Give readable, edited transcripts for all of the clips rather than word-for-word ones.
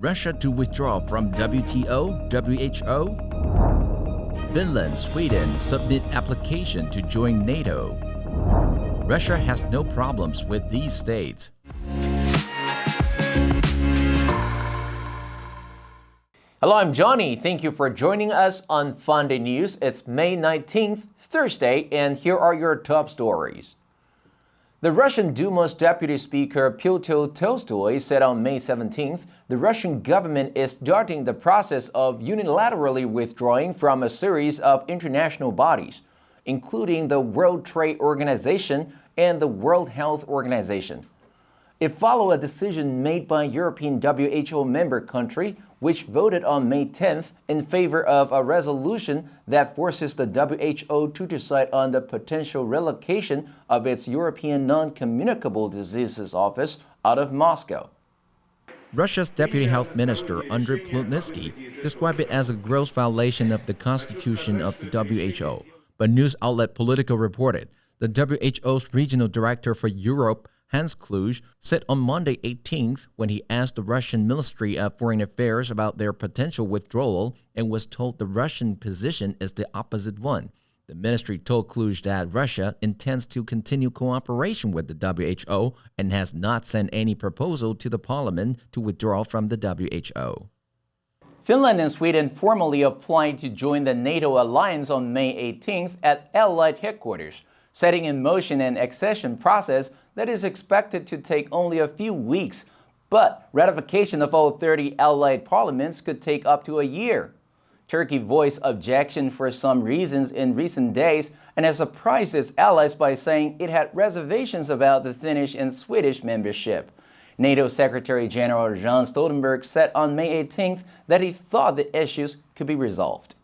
Russia to withdraw from WTO, WHO? Finland, Sweden submit application to join NATO. Russia has no problems with these states. Hello, I'm Johnny. Thank you for joining us on FUNDAY News. It's May 19th, Thursday, and here are your top stories. The Russian Duma's Deputy Speaker Pyotr Tolstoy said on May 17th the Russian government is starting the process of unilaterally withdrawing from a series of international bodies, including the World Trade Organization and the World Health Organization. It followed a decision made by European WHO member country, which voted on May 10th in favor of a resolution that forces the WHO to decide on the potential relocation of its European Non-Communicable Diseases Office out of Moscow. Russia's Deputy Health Minister Andrei Plutnitsky described it as a gross violation of the constitution of the WHO, but news outlet Politico reported the WHO's Regional Director for Europe, Hans Kluge, said on Monday 18th when he asked the Russian Ministry of Foreign Affairs about their potential withdrawal and was told the Russian position is the opposite one. The ministry told Kluge that Russia intends to continue cooperation with the WHO and has not sent any proposal to the parliament to withdraw from the WHO. Finland and Sweden formally applied to join the NATO alliance on May 18th at Allied headquarters, setting in motion an accession process that is expected to take only a few weeks, but ratification of all 30 Allied parliaments could take up to a year. Turkey voiced objection for some reasons in recent days and has surprised its allies by saying it had reservations about the Finnish and Swedish membership. NATO Secretary General Jens Stoltenberg said on May 18th that he thought the issues could be resolved.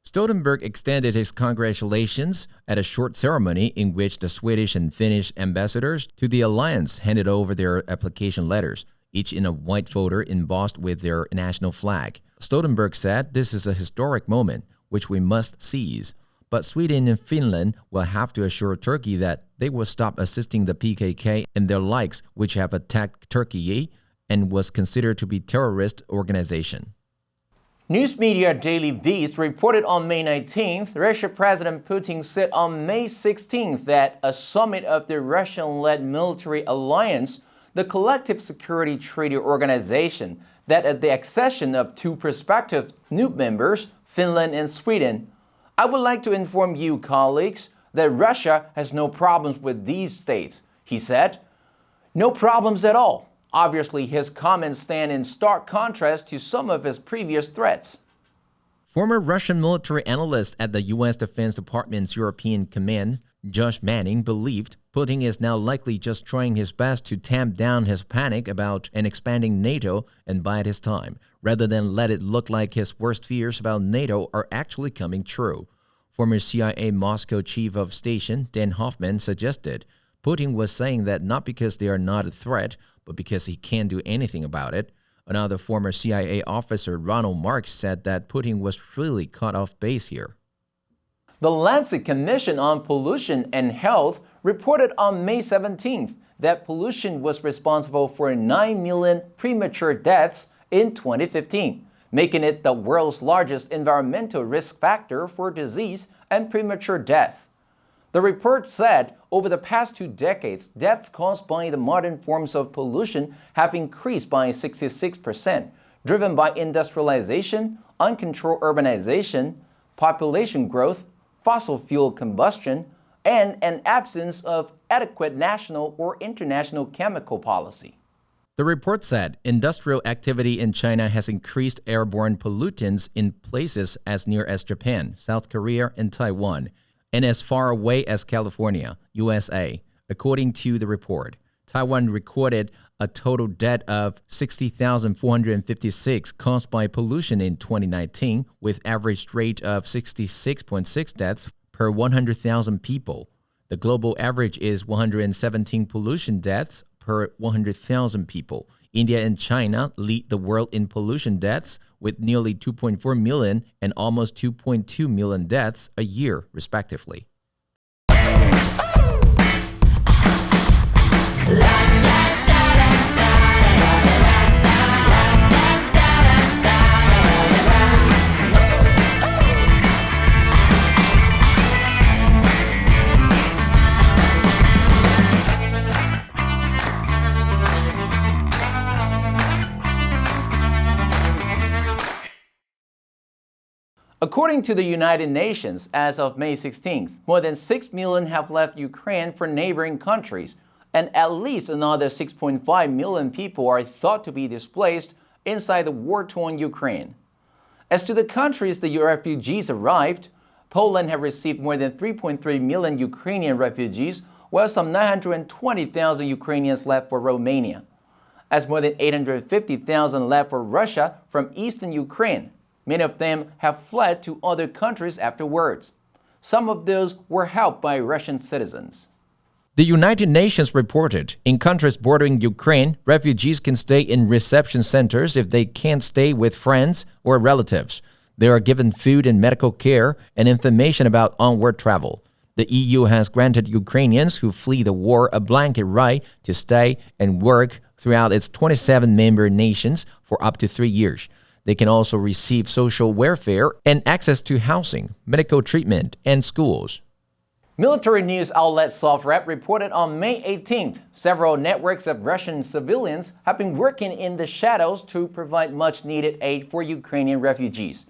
Stoltenberg extended his congratulations at a short ceremony in which the Swedish and Finnish ambassadors to the alliance handed over their application letters, each in a white folder embossed with their national flag. Stoltenberg said this is a historic moment, which we must seize. But Sweden and Finland will have to assure Turkey that they will stop assisting the PKK and their likes, which have attacked Turkey and was considered to be terrorist organization. News media Daily Beast reported on May 19th, Russian President Putin said on May 16th that a summit of the Russian-led military alliance, the Collective Security Treaty Organization, that at the accession of two prospective new members, Finland and Sweden. I would like to inform you, colleagues, that Russia has no problems with these states, he said. No problems at all. Obviously, his comments stand in stark contrast to some of his previous threats. Former Russian military analyst at the U.S. Defense Department's European Command, Josh Manning, believed Putin is now likely just trying his best to tamp down his panic about an expanding NATO and bide his time, rather than let it look like his worst fears about NATO are actually coming true. Former CIA Moscow Chief of Station Dan Hoffman suggested Putin was saying that not because they are not a threat, but because he can't do anything about it. Another former CIA officer, Ronald Marks, said that Putin was really caught off base here. The Lancet Commission on Pollution and Health reported on May 17th that pollution was responsible for 9 million premature deaths in 2015, making it the world's largest environmental risk factor for disease and premature death. The report said over the past 2 decades, deaths caused by the modern forms of pollution have increased by 66%, driven by industrialization, uncontrolled urbanization, population growth, fossil fuel combustion, and an absence of adequate national or international chemical policy. The report said industrial activity in China has increased airborne pollutants in places as near as Japan, South Korea, and Taiwan, and as far away as California, USA. According to the report, Taiwan recorded a total death of 60,456 caused by pollution in 2019, with average rate of 66.6 deaths per 100,000 people. The global average is 117 pollution deaths per 100,000 people. India and China lead the world in pollution deaths with nearly 2.4 million and almost 2.2 million deaths a year, respectively. According to the United Nations, as of May 16th, more than 6 million have left Ukraine for neighboring countries, and at least another 6.5 million people are thought to be displaced inside the war-torn Ukraine. As to the countries the refugees arrived, Poland have received more than 3.3 million Ukrainian refugees, while some 920,000 Ukrainians left for Romania. As more than 850,000 left for Russia from eastern Ukraine. Many of them have fled to other countries afterwards. Some of those were helped by Russian citizens. The United Nations reported in countries bordering Ukraine, refugees can stay in reception centers if they can't stay with friends or relatives. They are given food and medical care and information about onward travel. The EU has granted Ukrainians who flee the war a blanket right to stay and work throughout its 27 member nations for up to 3 years. They can also receive social welfare and access to housing, medical treatment, and schools. Military news outlet Sovret reported on May 18th, several networks of Russian civilians have been working in the shadows to provide much-needed aid for Ukrainian refugees.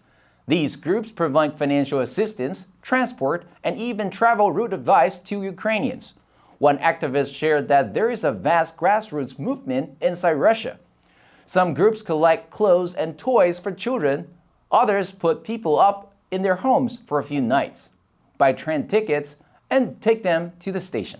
These groups provide financial assistance, transport, and even travel route advice to Ukrainians. One activist shared that there is a vast grassroots movement inside Russia. Some groups collect clothes and toys for children. Others put people up in their homes for a few nights, buy train tickets, and take them to the station.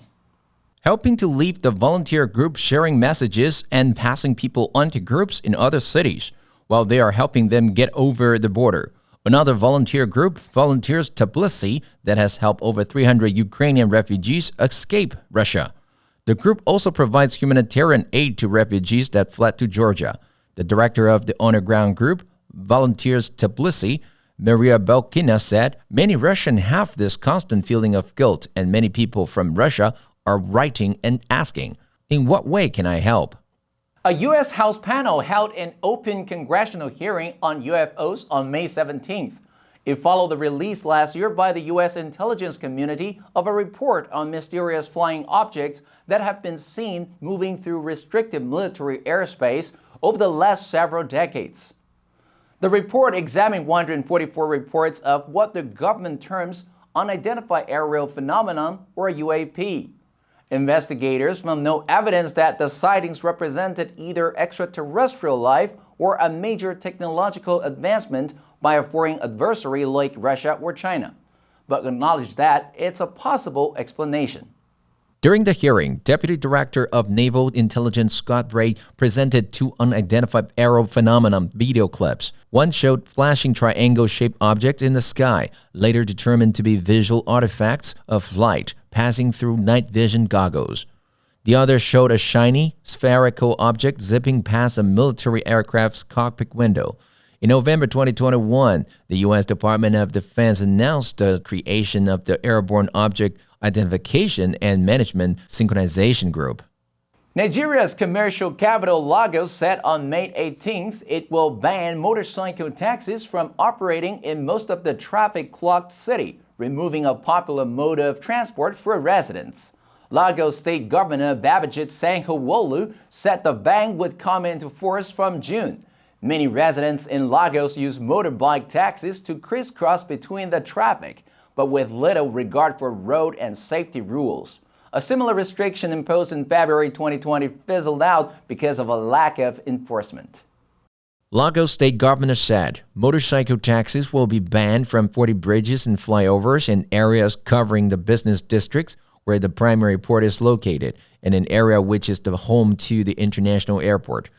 Helping to lead the volunteer group sharing messages and passing people on to groups in other cities while they are helping them get over the border. Another volunteer group, Volunteers Tbilisi, that has helped over 300 Ukrainian refugees escape Russia. The group also provides humanitarian aid to refugees that fled to Georgia. The director of the underground group, Volunteers Tbilisi, Maria Belkina, said, "Many Russians have this constant feeling of guilt, and many people from Russia are writing and asking, 'In what way can I help?'" A U.S. House panel held an open congressional hearing on UFOs on May 17th. It followed the release last year by the U.S. intelligence community of a report on mysterious flying objects that have been seen moving through restricted military airspace over the last several decades. The report examined 144 reports of what the government terms unidentified aerial phenomenon, or UAP. Investigators found no evidence that the sightings represented either extraterrestrial life or a major technological advancement by a foreign adversary like Russia or China, but acknowledged that it's a possible explanation. During the hearing, Deputy Director of Naval Intelligence Scott Bray presented 2 unidentified aerial phenomenon video clips. One showed flashing triangle-shaped objects in the sky, later determined to be visual artifacts of flight passing through night vision goggles. The other showed a shiny, spherical object zipping past a military aircraft's cockpit window. In November 2021, the U.S. Department of Defense announced the creation of the Airborne Object Identification and Management Synchronization Group. Nigeria's commercial capital Lagos said on May 18th it will ban motorcycle taxis from operating in most of the traffic-clogged city, removing a popular mode of transport for residents. Lagos State Governor Babajit Sanwo-Olu said the ban would come into force from June. Many residents in Lagos use motorbike taxis to crisscross between the traffic, but with little regard for road and safety rules. A similar restriction imposed in February 2020 fizzled out because of a lack of enforcement. Lagos State Governor said motorcycle taxis will be banned from 40 bridges and flyovers in areas covering the business districts where the primary port is located, and an area which is the home to the international airport.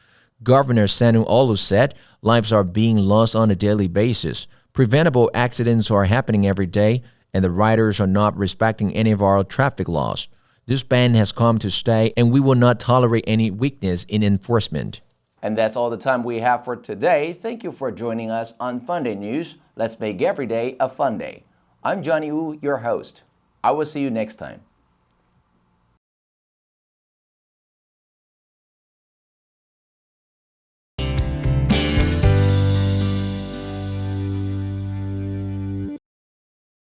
Governor Sanwo-Olu said lives are being lost on a daily basis. Preventable accidents are happening every day, and the riders are not respecting any of our traffic laws. This ban has come to stay, and we will not tolerate any weakness in enforcement. And that's all the time we have for today. Thank you for joining us on FUNDAY News. Let's make every day a fun day. I'm Johnny Wu, your host. I will see you next time.